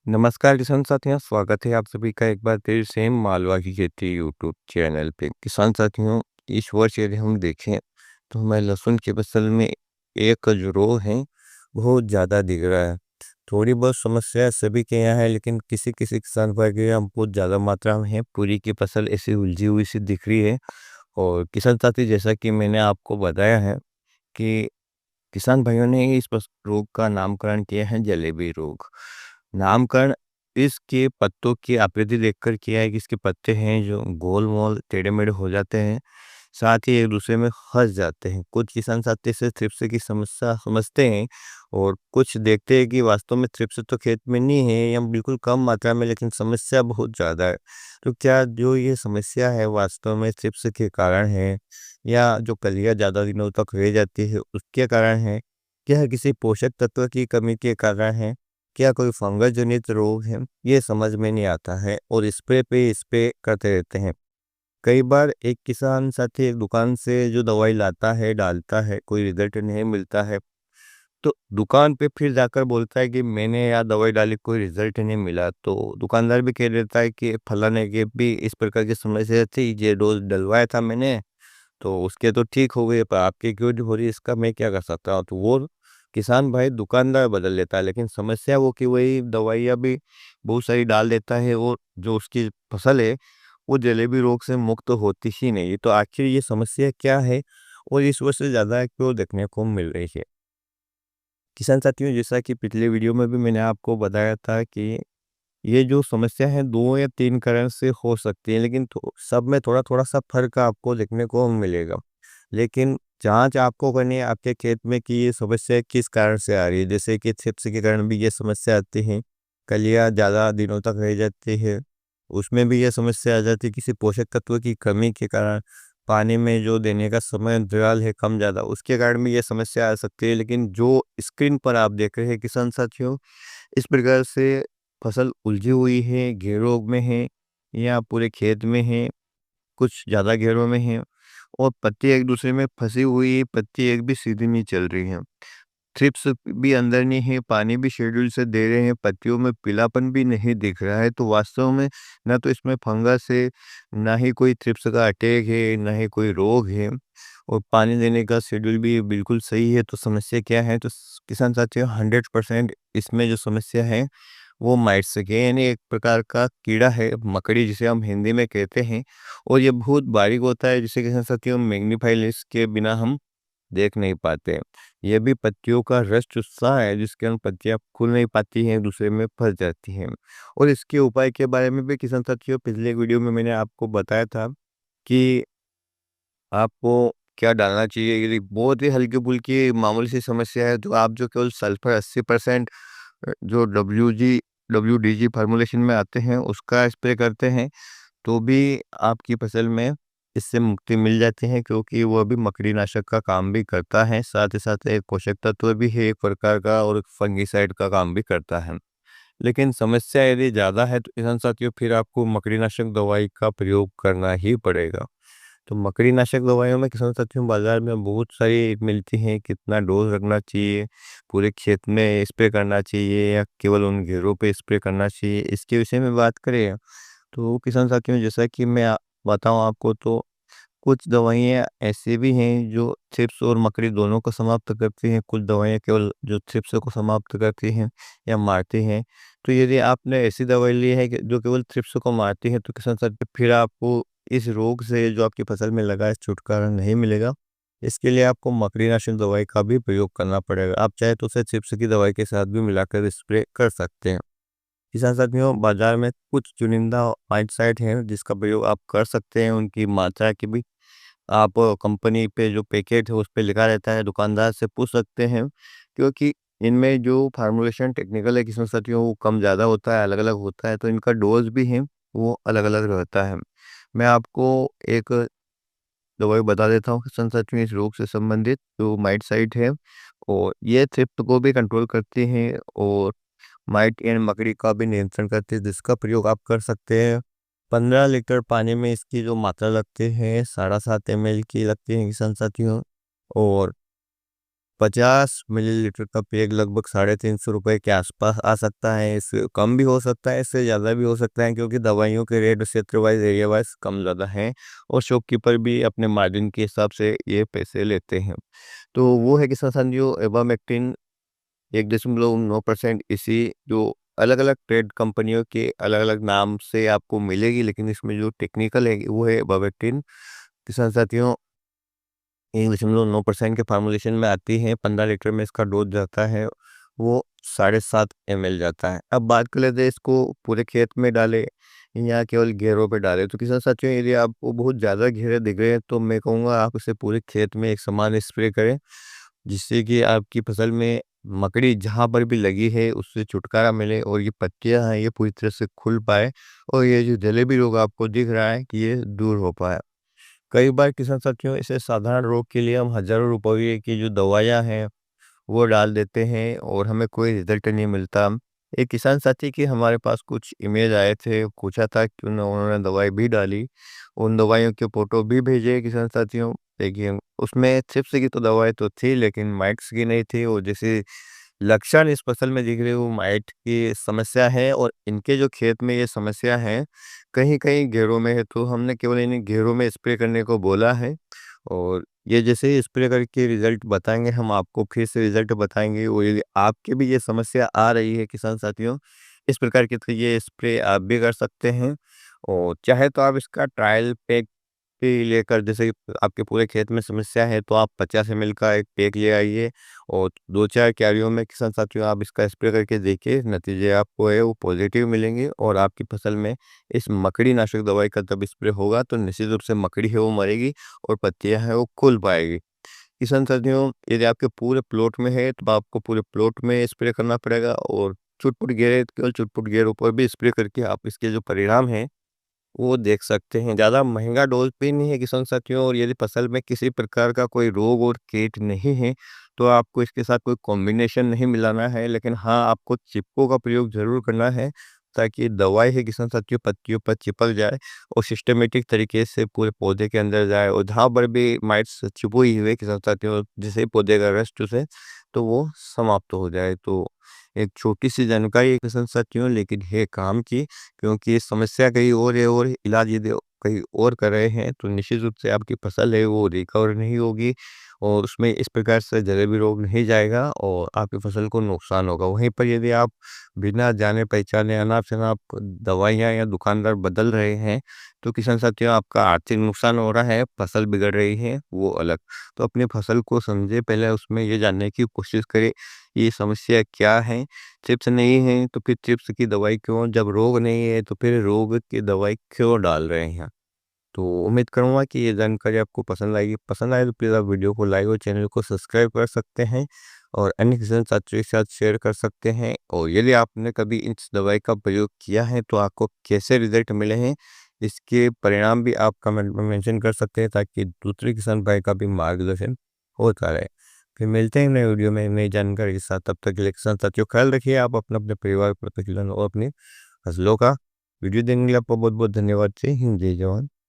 नमस्कार किसान साथियों, स्वागत है आप सभी का एक बार फिर से मालवा की खेती यूट्यूब चैनल पे। किसान साथियों, इस वर्ष यदि हम देखें तो हमें लहसुन की फसल में एक जो रोग है बहुत ज़्यादा दिख रहा है। थोड़ी बहुत समस्या सभी के यहाँ है, लेकिन किसी किसी किसान भाई के यहाँ बहुत ज़्यादा मात्रा में है। पूरी की फसल ऐसी उलझी हुई सी दिख रही है। और किसान साथी, जैसा कि मैंने आपको बताया है कि किसान भाइयों ने इस रोग का नामकरण किया है जलेबी रोग। नामकरण इसके पत्तों की आकृति देखकर किया है कि इसके पत्ते हैं जो गोल-मोल, टेढ़े-मेढ़े हो जाते हैं, साथ ही एक-दूसरे में फँस जाते हैं। कुछ किसान साथी इसे थ्रिप्स की समस्या समझते हैं और कुछ देखते हैं कि वास्तव में थ्रिप्स तो खेत में नहीं है या बिल्कुल कम मात्रा में, लेकिन समस्या बहुत ज़्यादा है। तो क्या जो ये समस्या है वास्तव में थ्रिप्स के कारण है या जो कलियाँ ज़्यादा दिनों तक रह जाती है उसके कारण है? क्या किसी पोषक तत्व की कमी के कारण है? क्या कोई फंगस जनित रोग है? ये समझ में नहीं आता है और स्प्रे पे स्प्रे करते रहते हैं। कई बार एक किसान साथी एक दुकान से जो दवाई लाता है, डालता है, कोई रिजल्ट नहीं मिलता है, तो दुकान पे फिर जाकर बोलता है कि मैंने यहाँ दवाई डाली, कोई रिजल्ट नहीं मिला। तो दुकानदार भी कह देता है कि फलाने के भी इस प्रकार की समस्या थी, ये डोज़ डलवाया था मैंने, तो उसके तो ठीक हो गए, पर आपकी क्यों नहीं हो रही, इसका मैं क्या कर सकता हूँ? तो वो किसान भाई दुकानदार बदल लेता है, लेकिन समस्या वो कि वही दवाइयाँ भी बहुत सारी डाल देता है और जो उसकी फसल है वो जलेबी रोग से मुक्त होती ही नहीं। तो आखिर ये समस्या क्या है और इस वर्ष से ज़्यादा क्यों देखने को मिल रही है? किसान साथियों, जैसा कि पिछले वीडियो में भी मैंने आपको बताया था कि ये जो समस्या है 2 या 3 कारण से हो सकती है, लेकिन सब में थोड़ा-थोड़ा सा फ़र्क आपको देखने को मिलेगा। लेकिन जाँच आपको करनी है आपके खेत में कि ये समस्या किस कारण से आ रही है। जैसे कि चिप्स के कारण भी ये समस्या आती है, कलियाँ ज़्यादा दिनों तक रह जाती है, उसमें भी ये समस्या आ जाती है किसी पोषक तत्व की कमी के कारण, पानी में जो देने का समय अंतराल है कम-ज़्यादा, उसके कारण भी ये समस्या आ सकती है। लेकिन जो स्क्रीन पर आप देख रहे हैं किसान साथियों, इस प्रकार से फसल उलझी हुई है, घेरों में है या पूरे खेत में है, कुछ ज़्यादा घेरों में है और पत्ती एक-दूसरे में फँसी हुई है, पत्ती एक भी सीधी नहीं चल रही है। थ्रिप्स भी अंदर नहीं है, पानी भी शेड्यूल से दे रहे हैं, पत्तियों में पीलापन भी नहीं दिख रहा है, तो वास्तव में ना तो इसमें फंगस है, ना ही कोई थ्रिप्स का अटैक है, ना ही कोई रोग है और पानी देने का शेड्यूल भी बिल्कुल सही है। तो समस्या क्या है? तो किसान साथियों, 100% इसमें जो समस्या है वो माइट से के यानी एक प्रकार का कीड़ा है, मकड़ी जिसे हम हिंदी में कहते हैं और ये बहुत बारीक होता है, जिसे किसान साथियों मैग्नीफाई लेंस के बिना हम देख नहीं पाते। ये भी पत्तियों का रस चूसता है, जिसके कारण पत्तियाँ खुल नहीं पाती हैं, दूसरे में फँस जाती हैं। और इसके उपाय के बारे में भी किसान साथियों पिछले वीडियो में मैंने आपको बताया था कि आपको क्या डालना चाहिए। यदि बहुत ही हल्की-फुल्की मामूली सी समस्या है, तो आप जो केवल सल्फर 80% जो डब्ल्यूडीजी फ़ॉर्मूलेशन में आते हैं, उसका स्प्रे करते हैं, तो भी आपकी फसल में इससे मुक्ति मिल जाती है, क्योंकि वह भी मकड़ीनाशक का काम भी करता है, साथ ही साथ एक पोषक तत्व भी है एक प्रकार का और फंगिसाइड का काम भी करता है। लेकिन समस्या यदि ज़्यादा है तो किसान साथियों फिर आपको मकड़ीनाशक दवाई का प्रयोग करना ही पड़ेगा। तो मकड़ीनाशक दवाइयों में किसान साथियों बाज़ार में बहुत सारी मिलती हैं, कितना डोज़ रखना चाहिए, पूरे खेत में स्प्रे करना चाहिए या केवल उन घेरों पे स्प्रे करना चाहिए, इसके विषय में बात करें तो किसान साथियों, जैसा कि मैं बताऊँ आपको, तो कुछ दवाइयाँ ऐसी भी हैं जो थ्रिप्स और मकड़ी दोनों को समाप्त करती हैं, कुछ दवाइयाँ केवल जो थ्रिप्स को समाप्त करती हैं या मारती हैं। तो यदि आपने ऐसी दवाई ली है कि जो केवल थ्रिप्स को मारती है, तो किसान साथियों फिर आपको इस रोग से जो आपकी फसल में लगा है छुटकारा नहीं मिलेगा। इसके लिए आपको मकड़ीनाशक दवाई का भी प्रयोग करना पड़ेगा। आप चाहे तो उसे थ्रिप्स की दवाई के साथ भी मिलाकर स्प्रे कर सकते हैं। किसान साथियों, बाजार में कुछ चुनिंदा माइटसाइड हैं जिसका प्रयोग आप कर सकते हैं। उनकी मात्रा की भी आप कंपनी पे जो पैकेट है उस पे लिखा रहता है, दुकानदार से पूछ सकते हैं, क्योंकि इनमें जो फार्मूलेशन टेक्निकल है किसान साथियों वो कम ज़्यादा होता है, अलग-अलग होता है, तो इनका डोज़ भी है वो अलग-अलग रहता है। मैं आपको एक दवाई बता देता हूँ किसान साथियों इस रोग से संबंधित जो माइटसाइड है, और ये थ्रिप्स को भी कंट्रोल करती हैं और माइट एंड मकड़ी का भी नियंत्रण करती है, जिसका प्रयोग आप कर सकते हैं। 15 लीटर पानी में इसकी जो मात्रा लगती है 7.5 ml की लगती है किसान साथियों। और 50 मिलीलीटर का पैक लगभग 350 रुपए के आसपास आ सकता है। इससे कम भी हो सकता है, इससे ज़्यादा भी हो सकता है, क्योंकि दवाइयों के रेट क्षेत्र वाइज, एरिया वाइज कम ज़्यादा हैं और शॉपकीपर भी अपने मार्जिन के हिसाब से ये पैसे लेते हैं। तो वो है किसान साथियों इबामेक्टिन 1.9%। इसी जो अलग-अलग ट्रेड कंपनियों के अलग-अलग नाम से आपको मिलेगी, लेकिन इसमें जो टेक्निकल है वो है इबामेक्टिन। किसान साथियों 1.9% के फार्मूलेशन में आती है। 15 लीटर में इसका डोज जाता है, वो 7.5 ml जाता है। अब बात कर लेते हैं इसको पूरे खेत में डालें या केवल घेरों पे डालें। तो किसान साथियों यदि आपको बहुत ज़्यादा घेरे दिख रहे हैं तो मैं कहूँगा आप इसे पूरे खेत में एक समान स्प्रे करें, जिससे कि आपकी फसल में मकड़ी जहाँ पर भी लगी है उससे छुटकारा मिले और ये पत्तियाँ हैं ये पूरी तरह से खुल पाए और ये जो जलेबी रोग आपको दिख रहा है कि ये दूर हो पाए। कई बार किसान साथियों ऐसे साधारण रोग के लिए हम हज़ारों रुपये की जो दवाइयाँ हैं वो डाल देते हैं और हमें कोई रिज़ल्ट नहीं मिलता। एक किसान साथी के हमारे पास कुछ इमेज आए थे, पूछा था कि उन्होंने दवाई भी डाली, उन दवाइयों के फ़ोटो भी भेजे किसान साथियों। देखिए, उसमें थ्रिप्स की तो दवाई तो थी लेकिन माइट्स की नहीं थी और जैसे लक्षण इस फसल में दिख रहे वो माइट की समस्या है और इनके जो खेत में ये समस्या है, कहीं-कहीं घेरों में है, तो हमने केवल इन्हें घेरों में स्प्रे करने को बोला है और ये जैसे ही स्प्रे करके रिज़ल्ट बताएँगे, हम आपको फिर से रिज़ल्ट बताएँगे और यदि आपके भी ये समस्या आ रही है किसान साथियों, इस प्रकार के तो ये स्प्रे आप भी कर सकते हैं और चाहे तो आप इसका ट्रायल पैक भी लेकर जैसे आपके पूरे खेत में समस्या है तो आप 50 ml का एक पैक ले आइए और 2-4 क्यारियों में किसान साथियों आप इसका स्प्रे करके देखिए, नतीजे आपको है वो पॉजिटिव मिलेंगे और आपकी फसल में इस मकड़ी नाशक दवाई का जब स्प्रे होगा तो निश्चित रूप से मकड़ी है वो मरेगी और पत्तियाँ हैं वो खुल पाएगी। किसान साथियों यदि आपके पूरे प्लॉट में है तो आपको पूरे प्लॉट में स्प्रे करना पड़ेगा और चुट-पुट घेरे केवल चुट-पुट घेरों पर भी स्प्रे करके आप इसके जो परिणाम हैं वो देख सकते हैं। ज़्यादा महँगा डोज़ भी नहीं है किसान साथियों और यदि फसल में किसी प्रकार का कोई रोग और कीट नहीं है, तो आपको इसके साथ कोई कॉम्बिनेशन नहीं मिलाना है। लेकिन हाँ, आपको चिपको का प्रयोग ज़रूर करना है, ताकि दवाई है किसान साथियों पत्तियों पर चिपक जाए और सिस्टमैटिक तरीके से पूरे पौधे के अंदर जाए और जहाँ पर भी माइट्स छुपी हुई है किसान साथियों, जैसे ही पौधे का रस चूसे, तो वो समाप्त हो जाए। तो एक छोटी-सी जानकारी है किसान साथियों, लेकिन है काम की। क्योंकि ये समस्या कहीं और है और इलाज यदि कहीं और कर रहे हैं तो निश्चित रूप से आपकी फसल है वो रिकवर नहीं होगी और उसमें इस प्रकार से जलेबी रोग नहीं जाएगा और आपकी फसल को नुकसान होगा। वहीं पर यदि आप बिना जाने पहचाने अनाप-शनाप दवाइयाँ या दुकानदार बदल रहे हैं, तो किसान साथियों आपका आर्थिक नुकसान हो रहा है, फसल बिगड़ रही है, वो अलग। तो अपनी फसल को समझे, पहले उसमें ये जानने की कोशिश करें, ये समस्या क्या है? चिप्स नहीं है तो फिर चिप्स की दवाई क्यों? जब रोग नहीं है तो फिर रोग की दवाई क्यों डाल रहे हैं? तो उम्मीद करूँगा कि ये जानकारी आपको पसंद आएगी। पसंद आए तो प्लीज़ आप वीडियो को लाइक और चैनल को सब्सक्राइब कर सकते हैं और अन्य किसान साथियों के साथ शेयर कर सकते हैं। और यदि आपने कभी इस दवाई का प्रयोग किया है तो आपको कैसे रिज़ल्ट मिले हैं, इसके परिणाम भी आप कमेंट में मेंशन कर सकते हैं, ताकि दूसरे किसान भाई का भी मार्गदर्शन होता रहे। फिर मिलते हैं नए वीडियो में नई जानकारी के साथ। तब तक के लिए किसान साथियों ख्याल रखिए आप अपना, अपने परिवार, प्रतिपालन और अपनी फसलों का। वीडियो देखने के लिए आपका बहुत बहुत धन्यवाद। जय हिंद, जय जवान।